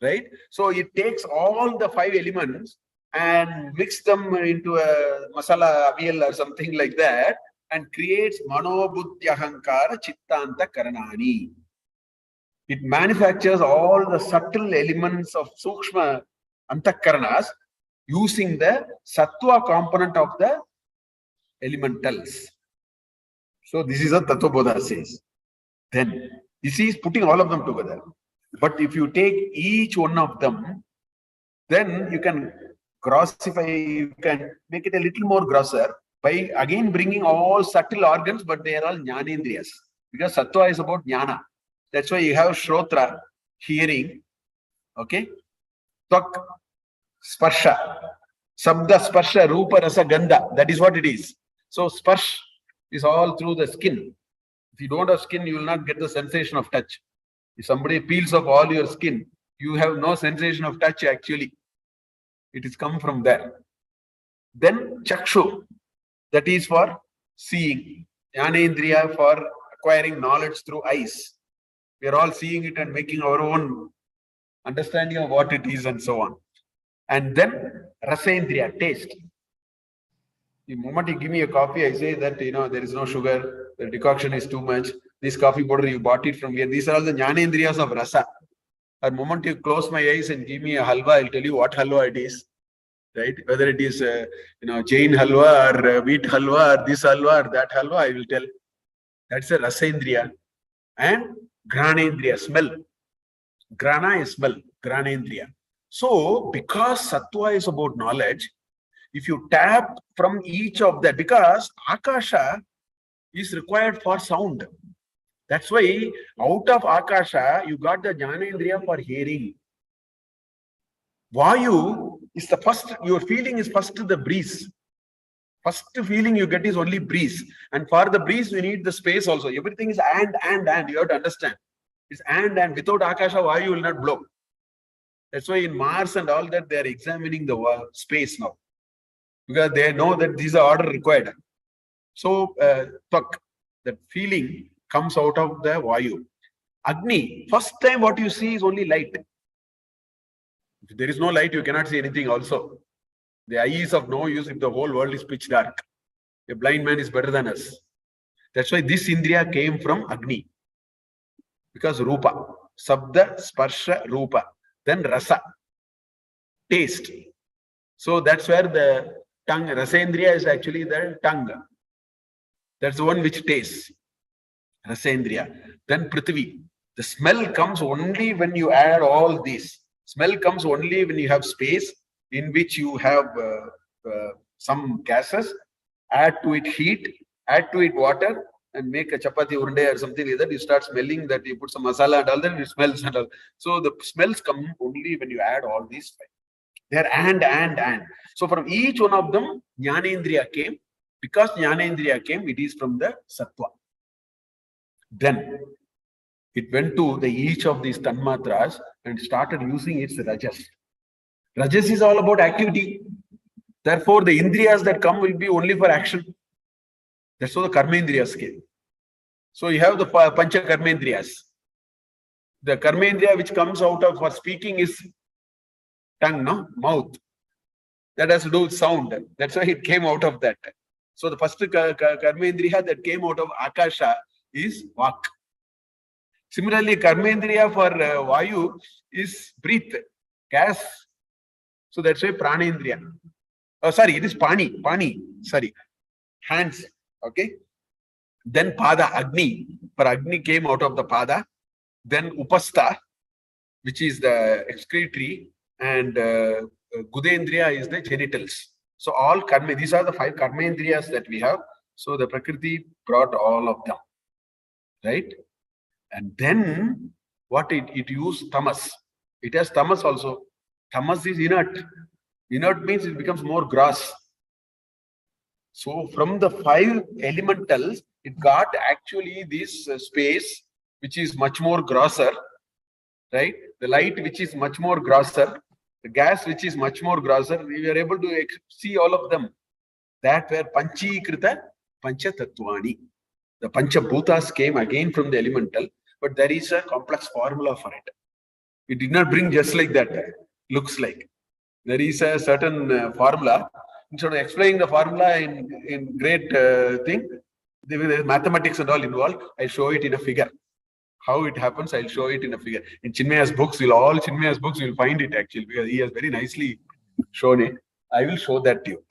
right? So it takes all the 5 elements and mix them into a masala avial or something like that, and creates Mano Buddhi Ahankara Chittanta Karanani. It manufactures all the subtle elements of Sukshma Antakaranas using the Sattva component of the elementals. So this is what Tattva Bodha says. Then this is putting all of them together. But if you take each one of them, then you can grossify, you can make it a little more grosser by again bringing all subtle organs, but they are all Jnanendriyas. Because Sattva is about Jnana. That's why you have Shrotra, hearing, okay? Tvak, Sparsha, Sabda, Sparsha, Rupa, Rasa, Gandha. That is what it is. So Sparsh is all through the skin. If you don't have skin, you will not get the sensation of touch. If somebody peels off all your skin, you have no sensation of touch actually. It is come from there. Then Chakshu, that is for seeing. Jnanendriya for acquiring knowledge through eyes. We are all seeing it and making our own understanding of what it is and so on. And then Rasendriya, taste. The moment you give me a coffee, I say that, there is no sugar, the decoction is too much. This coffee powder, you bought it from here. These are all the Jnanendriyas of Rasa. At the moment you close my eyes and give me a halwa, I'll tell you what halwa it is. Right? Whether it is, Jain halwa or wheat halwa or this halwa or that halwa, I will tell. That's a Rasendriya. And Granendriya, smell. Grana is smell, Granendriya. So, because Sattva is about knowledge, if you tap from each of that, because Akasha is required for sound. That's why out of Akasha, you got the Jnanendriya for hearing. Vayu is the first, your feeling is first the breeze. First feeling you get is only breeze. And for the breeze, you need the space also. Everything is and. You have to understand. It's and. Without Akasha, Vayu will not blow. That's why in Mars and all that, they are examining the space now. Because they know that these are order required. So, that feeling comes out of the Vayu. Agni, first time what you see is only light. If there is no light, you cannot see anything also. The eye is of no use if the whole world is pitch dark. A blind man is better than us. That's why this Indriya came from Agni. Because Rupa, Sabda, Sparsha, Rupa. Then Rasa, taste. So that's where the tongue, Rasendriya is actually the tongue. That's the one which tastes. Rasendriya. Then Prithvi. The smell comes only when you add all these. Smell comes only when you have space in which you have some gases, add to it heat, add to it water, and make a chapati urunde or something like that. You start smelling that, you put some masala and all that, it smells and all. So the smells come only when you add all these five. They're and. So from each one of them, Jnanendriya came. Because Jnanendriya came, it is from the Sattva. Then it went to each of these Tanmatras and started using its Rajas. Rajas is all about activity. Therefore, the Indriyas that come will be only for action. That's how the Karmendriyas came. So you have the Pancha Karmendriyas. The Karmendriya which comes out of for speaking is tongue, no? Mouth. That has to do with sound. That's why it came out of that. So the first karmendriya that came out of Akasha is Vak. Similarly, karmendriya for Vayu is breath, gas. So that's why Pranendriya. Oh, sorry, it is Pani. Sorry, hands. Okay. Then Pada, Agni. For Agni came out of the Pada. Then Upastha, which is the excretory, and Gudendriya is the genitals. So all karma, these are the 5 karmendriyas that we have. So the Prakriti brought all of them, right? And then what it used tamas. It has tamas also. Tamas is inert. Inert means it becomes more gross. So from the 5 elementals, it got actually this space which is much more grosser, right? The light which is much more grosser, the gas which is much more grosser. We were able to see all of them. That were Panchikrita Pancha Tattvani. The Pancha Bhutas came again from the elemental, but there is a complex formula for it. It did not bring just like that, looks like. There is a certain formula. Instead of explaining the formula in great thing, there is mathematics and all involved. I show it in a figure. How it happens, I'll show it in a figure. In Chinmaya's books, all Chinmaya's books, you'll find it actually, because he has very nicely shown it. I will show that to you.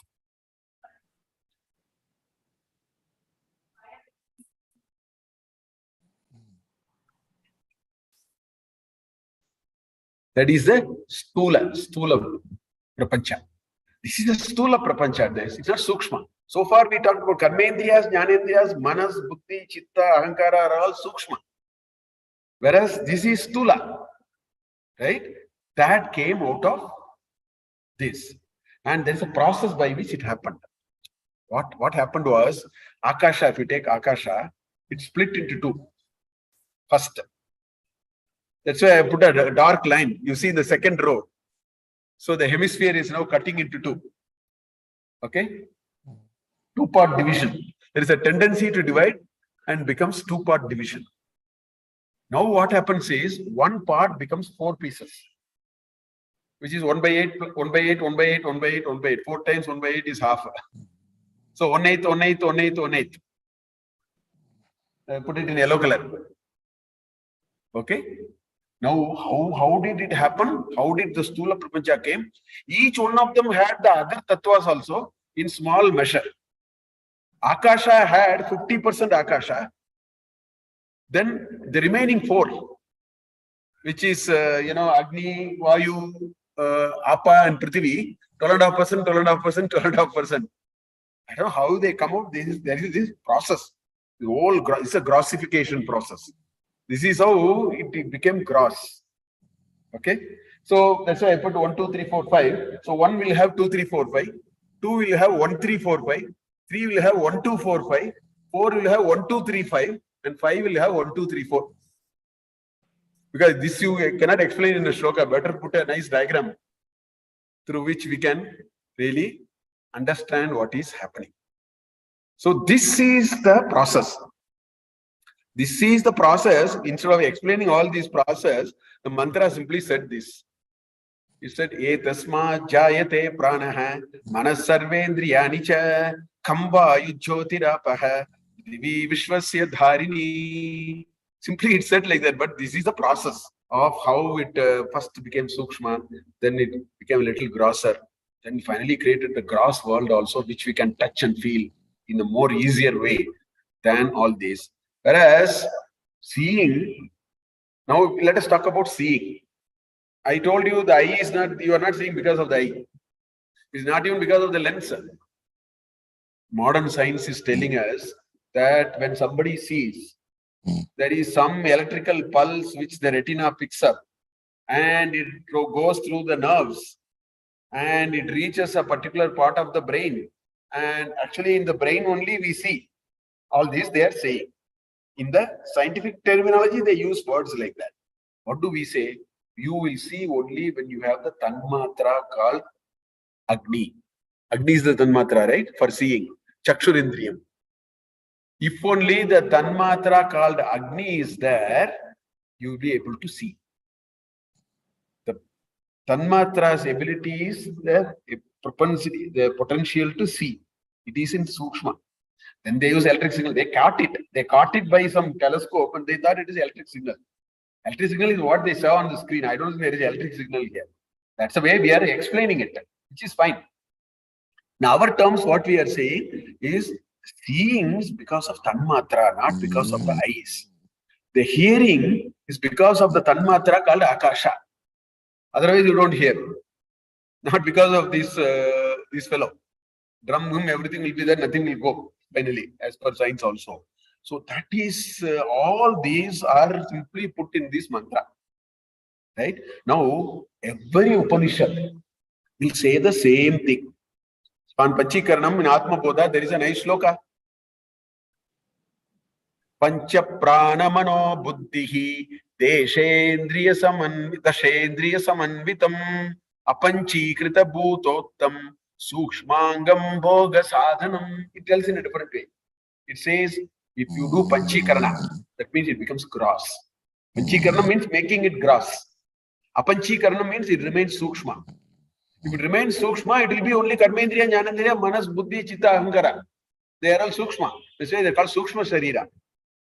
That is the Stula Prapancha. This is the Stula Prapancha. It's not Sukshma. So far we talked about Karmendriyas, Jnanendriyas, Manas, Buddhi, Chitta, Ahankara are all Sukshma. Whereas this is Stula, right? That came out of this. And there's a process by which it happened. What happened was, Akasha, if you take Akasha, it split into 2. First. That's why I put a dark line. You see in the second row. So the hemisphere is now cutting into 2. Okay? 2-part division. There is a tendency to divide and becomes 2-part division. Now what happens is, 1 part becomes 4 pieces, which is 1/8, 1/8, 1/8, 1/8, 1/8. 4 times 1/8 is half. So 1/8, 1/8, 1/8, 1/8. Put it in yellow color. Okay? Now, how did it happen? How did the Stula Prapancha came? Each one of them had the other tattvas also in small measure. Akasha had 50% Akasha. Then the remaining 4, which is, Agni, Vayu, Apa and Prithvi, 12.5%, 12.5%, 12.5%. I don't know how they come out. There is this process. The whole it's a grossification process. This is how it became gross. Okay. So that's why I put 1, 2, 3, 4, 5. So 1 will have 2, 3, 4, 5. 2 will have 1, 3, 4, 5. 3 will have 1, 2, 4, 5. 4 will have 1, 2, 3, 5. And 5 will have 1, 2, 3, 4. Because this you cannot explain in a shloka. Better put a nice diagram through which we can really understand what is happening. So this is the process. This is the process. Instead of explaining all these process, the mantra simply said this. It said, "E tasma jayate pranaha manas sarvendriyani cha khamba yujjotirapaha divi vishwasya dharini." Simply it said like that, but this is the process of how it first became sukshma, then it became a little grosser, then finally created the gross world also, which we can touch and feel in a more easier way than all this. Whereas seeing, now let us talk about seeing. I told you the eye is not, you are not seeing because of the eye. It's not even because of the lens. Modern science is telling us that when somebody sees, there is some electrical pulse which the retina picks up and it goes through the nerves and it reaches a particular part of the brain. And actually in the brain only we see. All this they are saying. In the scientific terminology, they use words like that. What do we say? You will see only when you have the tanmatra called Agni. Agni is the tanmatra, right? For seeing. Chakshurindriyam. If only the tanmatra called Agni is there, you will be able to see. The tanmatra's ability is the propensity, the potential to see. It is in Sukshma. Then they use electric signal. They caught it. They caught it by some telescope and they thought it is electric signal. Electric signal is what they saw on the screen. I don't think there is electric signal here. That's the way we are explaining it, which is fine. In our terms, what we are saying is seeing is because of Tanmatra, not because of the eyes. The hearing is because of the Tanmatra called Akasha. Otherwise, you don't hear. Not because of this fellow. Drum, everything will be there, nothing will go, finally, as per science also. So that is, all these are simply put in this mantra. Right? Now, every Upanishad will say the same thing. On Panchikaranam in Atma Bodha, there is a nice shloka. Pancha prana mano buddhihi deshendriya samanvitam apanchikrita bhutottam sukshmangam bhoga sadhanam. It tells in a different way. It says, if you do panchikarana, that means it becomes gross. Panchikarana means making it gross. Apanchikarana means it remains sukshma. If it remains sukshma, it will be only karmendriya, jnanendriya, manas, buddhi, chitta, ahankara. They are all sukshma. That's why they are called sukshma sharira.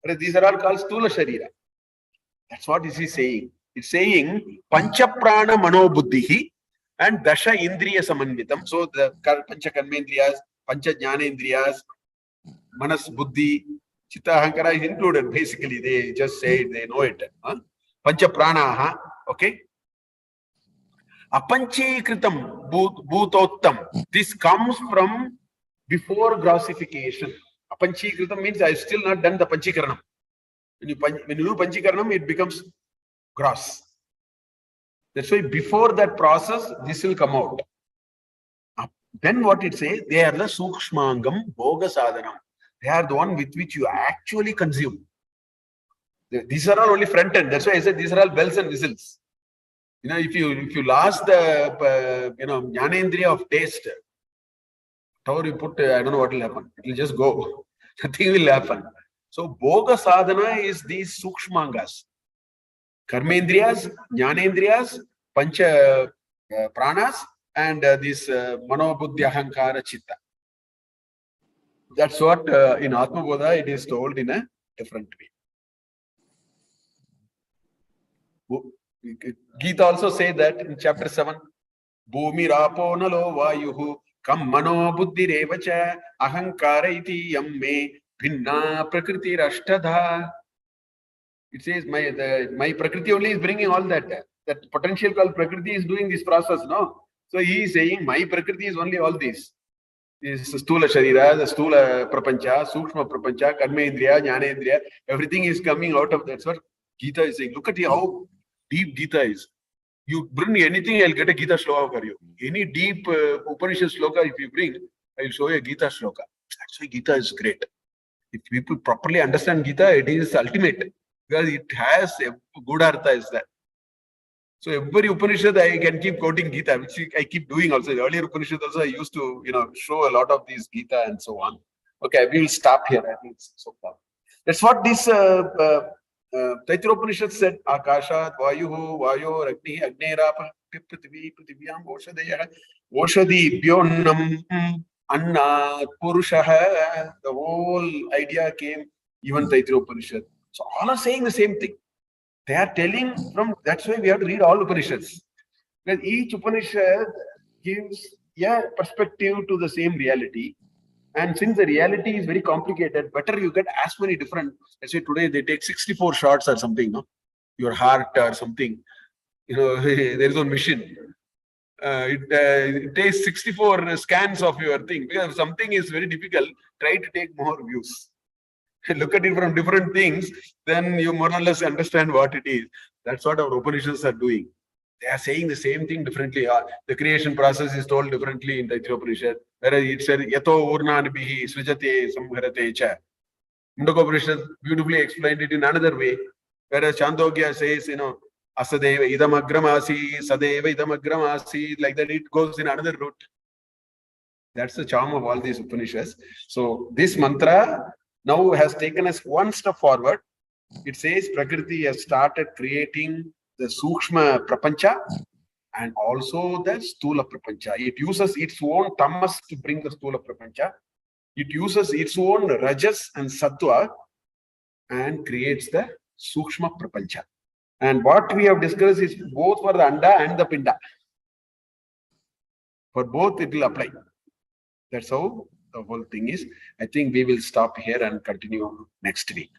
But these are all called stula sharira. That's what this is saying. It's saying pancha prana mano buddhihi and dasha indriya samanvitam. So the pancha karmendriyas, pancha jnanendriyas, manas, buddhi, chitta, ahankara is included. Basically, they just say it, they know it. Pancha pranaha, okay? Apanchikritam bhutottam. This comes from before grossification. Apanchikritam means I have still not done the panchikaranam. When you do panchikaranam, it becomes gross. That's why before that process, this will come out. Then what it says, they are the sukshmangam bhoga sadhanam. They are the one with which you actually consume. These are all only front end. That's why I said these are all bells and whistles. You know, if you lost the jnanendriya of taste, however you put, I don't know what will happen. It will just go. Nothing will happen. So bhoga sadhana is these sukshmangas. Karmendriyas, jnanendriyas, pancha pranas, and this mano buddhi ahankara chitta. That's what in Atma Bodha it is told in a different way. Gita also say that in chapter 7, Bhumi rapo nalo vayuhu kam mano buddhi revacha ahankara iti yamme bhinna prakriti rashtadha. It says my prakriti only is bringing all that. That potential called prakriti is doing this process, no? So he is saying my prakriti is only all this. This stula sharira, the stula prapancha, sukshma prapancha, karmendriya, jnanendriya, everything is coming out of that. That's what Gita is saying. Look at how deep Gita is. You bring anything, I'll get a Gita shloka for you. Any deep Upanishad shloka, if you bring, I'll show you a Gita shloka. That's why Gita is great. If people properly understand Gita, it is ultimate. Because it has a good artha is that. So every Upanishad, I can keep quoting Gita, which I keep doing also. The earlier Upanishad also, I used to, show a lot of these Gita and so on. Okay, we will stop here. I think it's so far. That's what this Taitra Upanishad said. Akashat, Vayuhu, Vayo, Agni, Agnerapa, Prithvi, Prithvyam, Oshadaya, Oshadi, Byonnam, Anna, Purushaha. The whole idea came even Taitra Upanishad. So all are saying the same thing. They are telling from, that's why we have to read all Upanishads. Because each Upanishad gives a perspective to the same reality. And since the reality is very complicated, better you get as many different, let's say today they take 64 shots or something, no? Your heart or something, there is one machine. It takes 64 scans of your thing. Because if something is very difficult, try to take more views. Look at it from different things, then you more or less understand what it is. That's what our Upanishads are doing. They are saying the same thing differently. The creation process is told differently in the Taitra Upanishad. Whereas it said, Yato urnanibihi srijate samharate cha. Mundakopanishad beautifully explained it in another way. Whereas Chandogya says, Asadeva idam agramasi, Sadeva idam agramasi, like that it goes in another route. That's the charm of all these Upanishads. So this mantra now has taken us one step forward. It says Prakriti has started creating the Sukshma Prapancha and also the Stula Prapancha. It uses its own tamas to bring the Stula Prapancha. It uses its own rajas and sattva and creates the Sukshma Prapancha. And what we have discussed is both for the Anda and the Pinda. For both it will apply. That's how the whole thing is. I think we will stop here and continue next week.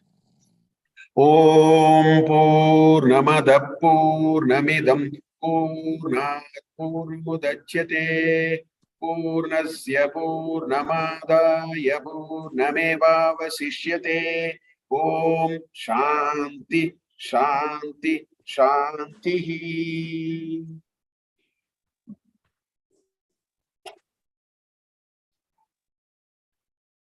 Om Purnamada Purnamidam Purnat Purnamudachyate Purnasya Purnamadaya Purnamevavasishyate. Om Shanti Shanti Shanti.